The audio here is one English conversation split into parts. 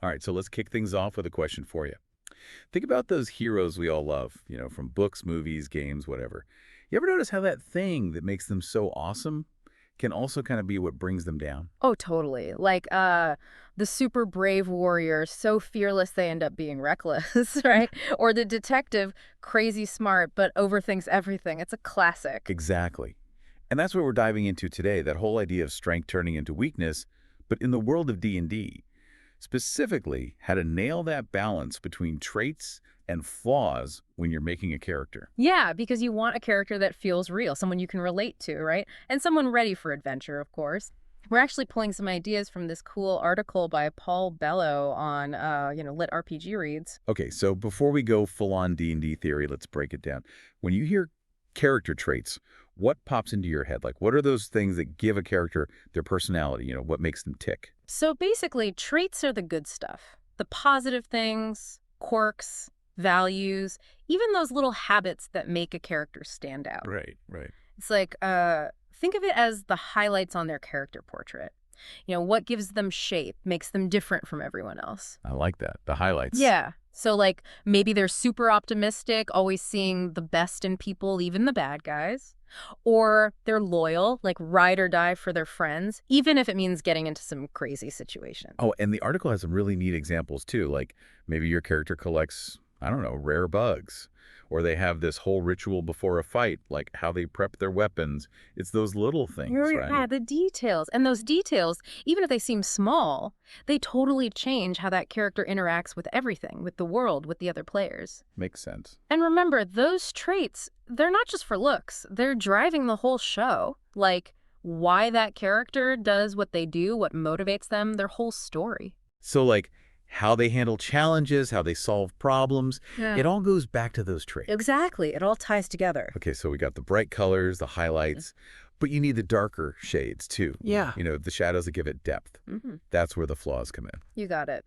All right, so let's kick things off with a question for you. Think about those heroes we all love, from books, movies, games, whatever. You ever notice how that thing that makes them so awesome can also kind of be what brings them down? Oh, totally. Like, the super brave warrior, so fearless they end up being reckless, right? Or the detective, crazy smart, but overthinks everything. It's a classic. Exactly. And that's what we're diving into today, that whole idea of strength turning into weakness, but in the world of D&D. Specifically, how to nail that balance between traits and flaws when you're making a character. Yeah, because you want a character that feels real, someone you can relate to, right? And someone ready for adventure, of course. We're actually pulling some ideas from this cool article by Paul Bellow on, LitRPG Reads. Okay, so before we go full-on D&D theory, let's break it down. When you hear character traits, what pops into your head? Like, what are those things that give a character their personality? What makes them tick? So basically, traits are the good stuff. The positive things, quirks, values, even those little habits that make a character stand out. Right, right. It's like, think of it as the highlights on their character portrait. What gives them shape, makes them different from everyone else. I like that. The highlights. Yeah. So, like, maybe they're super optimistic, always seeing the best in people, even the bad guys. Or they're loyal, like ride or die for their friends, even if it means getting into some crazy situation. Oh, and the article has some really neat examples too. Like maybe your character collects, I don't know, rare bugs. Or they have this whole ritual before a fight, like how they prep their weapons. It's those little things, Yeah, right? the details. And those details, even if they seem small, they totally change how that character interacts with everything, with the world, with the other players. Makes sense. And remember, those traits, they're not just for looks. They're driving the whole show. Like, why that character does what they do, what motivates them, their whole story. So like how they handle challenges, how they solve problems, Yeah. it all goes back to those traits. Exactly. It all ties together. Okay, so we got the bright colors, the highlights, but you need the darker shades too. Yeah. The shadows that give it depth. Hmm. That's where the flaws come in. You got it.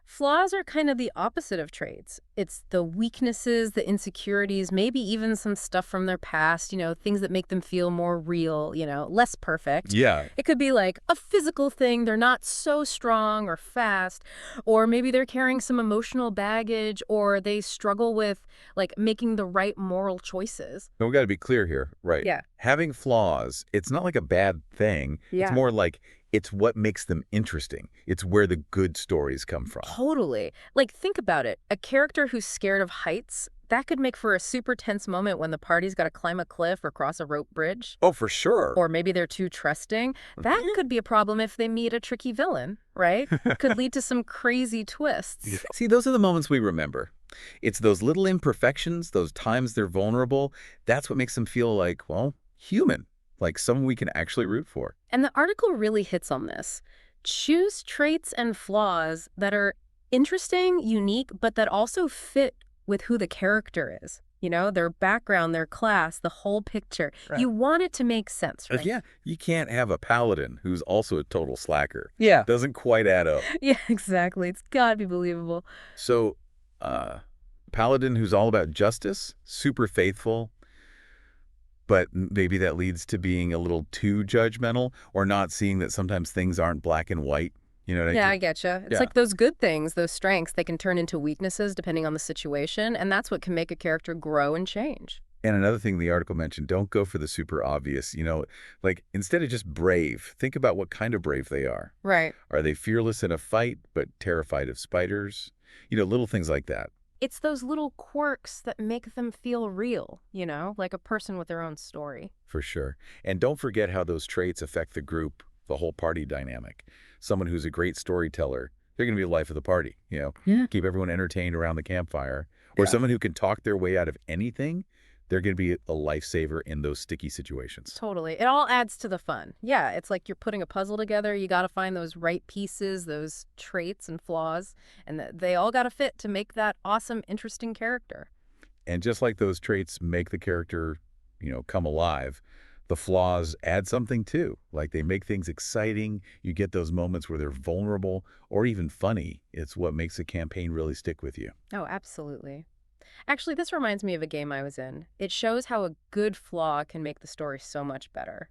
Flaws are kind of the opposite of traits. It's the weaknesses, the insecurities, maybe even some stuff from their past, things that make them feel more real, less perfect. Yeah, It could be like a physical thing, they're not so strong or fast, or maybe they're carrying some emotional baggage, or they struggle with like making the right moral choices. no, we got to be clear here, right? Yeah. Having flaws, it's not like a bad thing. It's Yeah. more like it's what makes them interesting. It's where the good stories come from. Totally. Like, think about it. A character who's scared of heights, that could make for a super tense moment when the party's got to climb a cliff or cross a rope bridge. Oh, for sure. Or maybe they're too trusting. That could be a problem if they meet a tricky villain, right? Could lead to some crazy twists. See, those are the moments we remember. It's those little imperfections, those times they're vulnerable. That's what makes them feel like, well, human, like someone we can actually root for. And the article really hits on this. Choose traits and flaws that are interesting, unique, but that also fit with who the character is. Their background, their class, the whole picture. Right. You want it to make sense, right? Yeah, you can't have a paladin who's also a total slacker. Yeah. Doesn't quite add up. Yeah, exactly. It's gotta be believable. So, paladin who's all about justice, super faithful, but maybe that leads to being a little too judgmental or not seeing that sometimes things aren't black and white. You know what Yeah, I I getcha. It's Yeah. like those good things, those strengths, they can turn into weaknesses depending on the situation, and that's what can make a character grow and change. And another thing the article mentioned, don't go for the super obvious, like instead of just brave, think about what kind of brave they are. Right. Are they fearless in a fight, but terrified of spiders? Little things like that. It's those little quirks that make them feel real, like a person with their own story. For sure. And don't forget how those traits affect the group, the whole party dynamic. Someone who's a great storyteller, they're going to be the life of the party. Yeah. Keep everyone entertained around the campfire. Or Yeah. someone who can talk their way out of anything, they're going to be a lifesaver in those sticky situations. Totally. It all adds to the fun. Yeah, it's like you're putting a puzzle together. You got to find those right pieces, those traits and flaws, and they all got to fit to make that awesome, interesting character. And just like those traits make the character, come alive, the flaws add something too. Like they make things exciting. You get those moments where they're vulnerable or even funny. It's what makes a campaign really stick with you. Oh, absolutely. Actually, this reminds me of a game I was in. It shows how a good flaw can make the story so much better.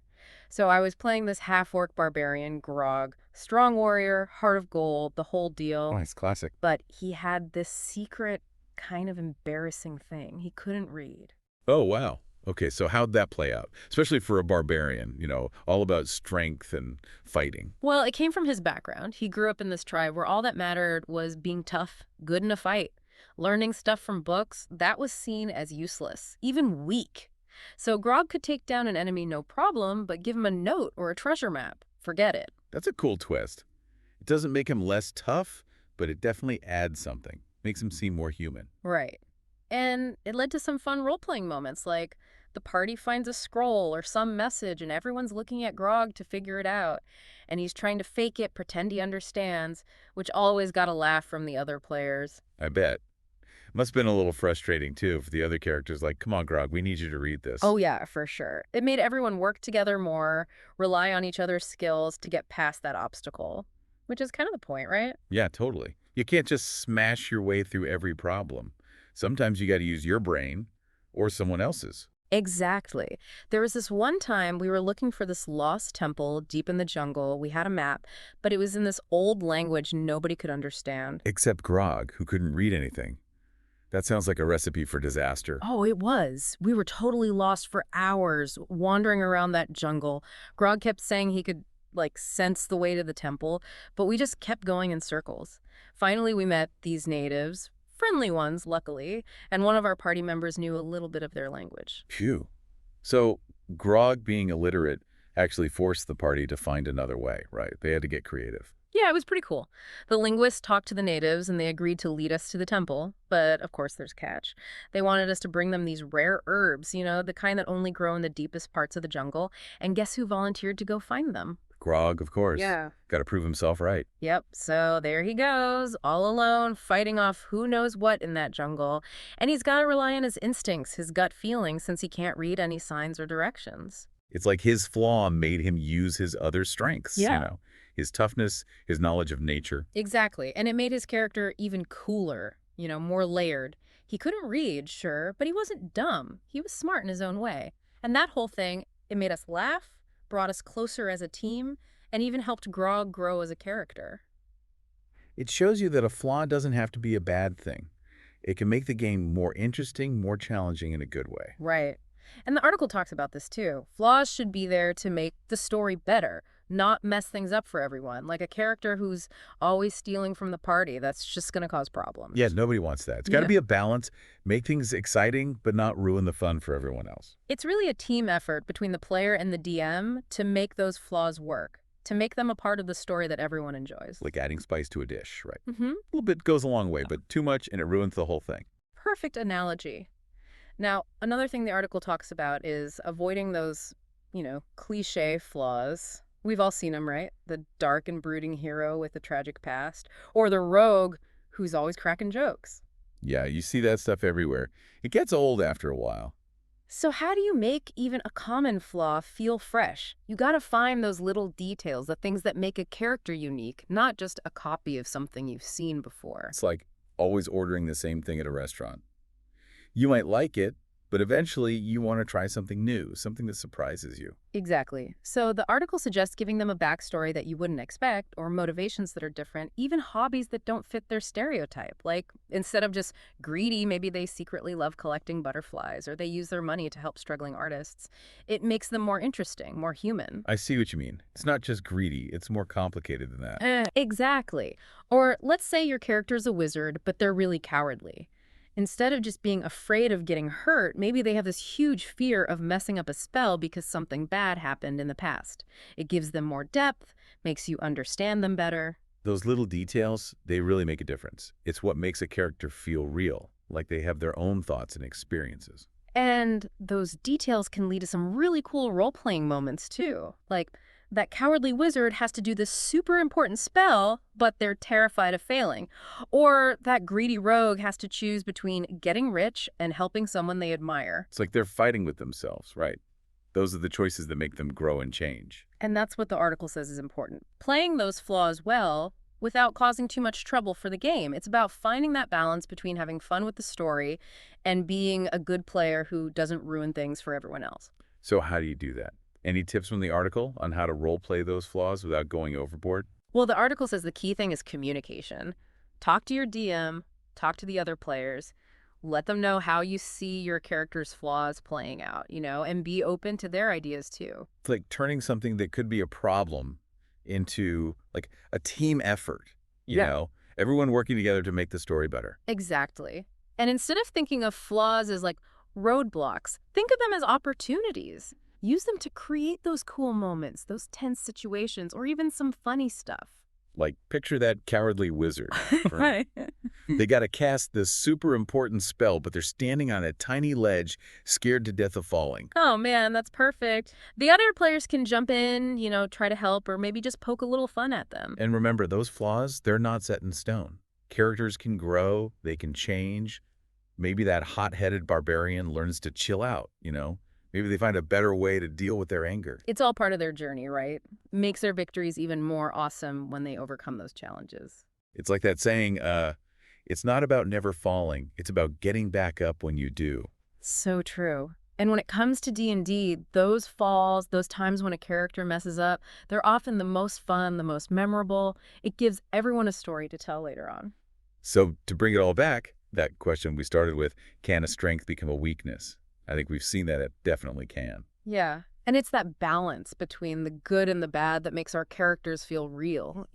So I was playing this half-orc barbarian, Grog, strong warrior, heart of gold, the whole Oh, deal. it's classic. But he had this secret, kind of embarrassing thing. He couldn't read. Oh, wow. Okay, so how'd that play out? Especially for a barbarian, all about strength and fighting. Well, it came from his background. He grew up in this tribe where all that mattered was being tough, good in a fight. Learning stuff from books, that was seen as useless, even weak. So Grog could take down an enemy no problem, but give him a note or a treasure map. Forget it. That's a cool twist. It doesn't make him less tough, but it definitely adds something. Makes him seem more human. Right. And it led to some fun role-playing moments, like the party finds a scroll or some message and everyone's looking at Grog to figure it out. And he's trying to fake it, pretend he understands, which always got a laugh from the other players. I bet. Must have been a little frustrating, too, for the other characters. Like, come on, Grog, we need you to read this. Oh yeah, for sure. It made everyone work together more, rely on each other's skills to get past that obstacle, which is kind of the point, right? Yeah, totally. You can't just smash your way through every problem. Sometimes you got to use your brain or someone else's. Exactly. There was this one time we were looking for this lost temple deep in the jungle. We had a map, but it was in this old language nobody could understand. Except Grog, who couldn't read anything. That sounds like a recipe for disaster. Oh, it was. We were totally lost for hours, wandering around that jungle. Grog kept saying he could, like, sense the way to the temple, but we just kept going in circles. Finally, we met these natives, friendly ones, luckily, and one of our party members knew a little bit of their language. Phew. So, Grog being illiterate actually forced the party to find another way, right? They had to get creative. Yeah, it was pretty cool. The linguists talked to the natives and they agreed to lead us to the temple. But of course, there's a catch. They wanted us to bring them these rare herbs, the kind that only grow in the deepest parts of the jungle. And guess who volunteered to go find them? Grog, of course. Yeah. Got to prove himself right. Yep, so there he goes, all alone, fighting off who knows what in that jungle. And he's got to rely on his instincts, his gut feeling, since he can't read any signs or directions. It's like his flaw made him use his other strengths, Yeah. his toughness, his knowledge of nature. Exactly. And it made his character even cooler, more layered. He couldn't read, sure, but he wasn't dumb. He was smart in his own way. And that whole thing, it made us laugh, brought us closer as a team, and even helped Grog grow as a character. It shows you that a flaw doesn't have to be a bad thing. It can make the game more interesting, more challenging in a good way. Right. And the article talks about this too. Flaws should be there to make the story better, not mess things up for everyone. Like a character who's always stealing from the party, that's just going to cause problems. Yeah, nobody wants that. It's got to Yeah. be a balance, make things exciting, but not ruin the fun for everyone else. It's really a team effort between the player and the DM to make those flaws work, to make them a part of the story that everyone enjoys. Like adding spice to a dish, right? Mm-hmm. A little bit goes a long way, but too much and it ruins the whole thing. Perfect analogy. Now, another thing the article talks about is avoiding those, cliche flaws. We've all seen them, right? The dark and brooding hero with a tragic past, or the rogue who's always cracking jokes. Yeah, you see that stuff everywhere. It gets old after a while. So how do you make even a common flaw feel fresh? You gotta find those little details, the things that make a character unique, not just a copy of something you've seen before. It's like always ordering the same thing at a restaurant. You might like it, but eventually you want to try something new, something that surprises you. Exactly. So the article suggests giving them a backstory that you wouldn't expect, or motivations that are different, even hobbies that don't fit their stereotype. Like, instead of just greedy, maybe they secretly love collecting butterflies, or they use their money to help struggling artists. It makes them more interesting, more human. I see what you mean. It's not just greedy, it's more complicated than that. Exactly. Or let's say your character's a wizard, but they're really cowardly. Instead of just being afraid of getting hurt, maybe they have this huge fear of messing up a spell because something bad happened in the past. It gives them more depth, makes you understand them better. Those little details, they really make a difference. It's what makes a character feel real, like they have their own thoughts and experiences. And those details can lead to some really cool role-playing moments, too. Like, that cowardly wizard has to do this super important spell, but they're terrified of failing. Or that greedy rogue has to choose between getting rich and helping someone they admire. It's like they're fighting with themselves, right? Those are the choices that make them grow and change. And that's what the article says is important. Playing those flaws well without causing too much trouble for the game. It's about finding that balance between having fun with the story and being a good player who doesn't ruin things for everyone else. So how do you do that? Any tips from the article on how to role-play those flaws without going overboard? Well, the article says the key thing is communication. Talk to your DM, talk to the other players, let them know how you see your character's flaws playing out, and be open to their ideas too. It's like turning something that could be a problem into like a team effort, you Yeah. know? Everyone working together to make the story better. Exactly. And instead of thinking of flaws as like roadblocks, think of them as opportunities. Use them to create those cool moments, those tense situations, or even some funny stuff. Like, picture that cowardly wizard. Right? Right. They got to cast this super important spell, but they're standing on a tiny ledge, scared to death of falling. Oh man, that's perfect. The other players can jump in, try to help, or maybe just poke a little fun at them. And remember, those flaws, they're not set in stone. Characters can grow, they can change. Maybe that hot-headed barbarian learns to chill out. Maybe they find a better way to deal with their anger. It's all part of their journey, right? Makes their victories even more awesome when they overcome those challenges. It's like that saying, it's not about never falling, it's about getting back up when you do. So true. And when it comes to D&D, those falls, those times when a character messes up, they're often the most fun, the most memorable. It gives everyone a story to tell later on. So to bring it all back, that question we started with, can a strength become a weakness? I think we've seen that it definitely can. Yeah. And it's that balance between the good and the bad that makes our characters feel real.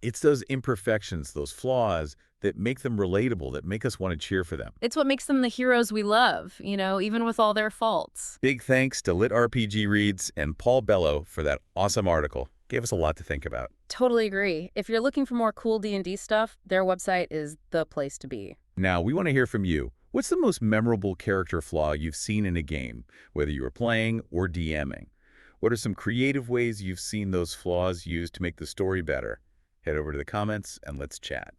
It's those imperfections, those flaws that make them relatable, that make us want to cheer for them. It's what makes them the heroes we love, even with all their faults. Big thanks to LitRPG Reads and Paul Bello for that awesome article. Gave us a lot to think about. Totally agree. If you're looking for more cool D&D stuff, their website is the place to be. Now, we want to hear from you. What's the most memorable character flaw you've seen in a game, whether you were playing or DMing? What are some creative ways you've seen those flaws used to make the story better? Head over to the comments and let's chat.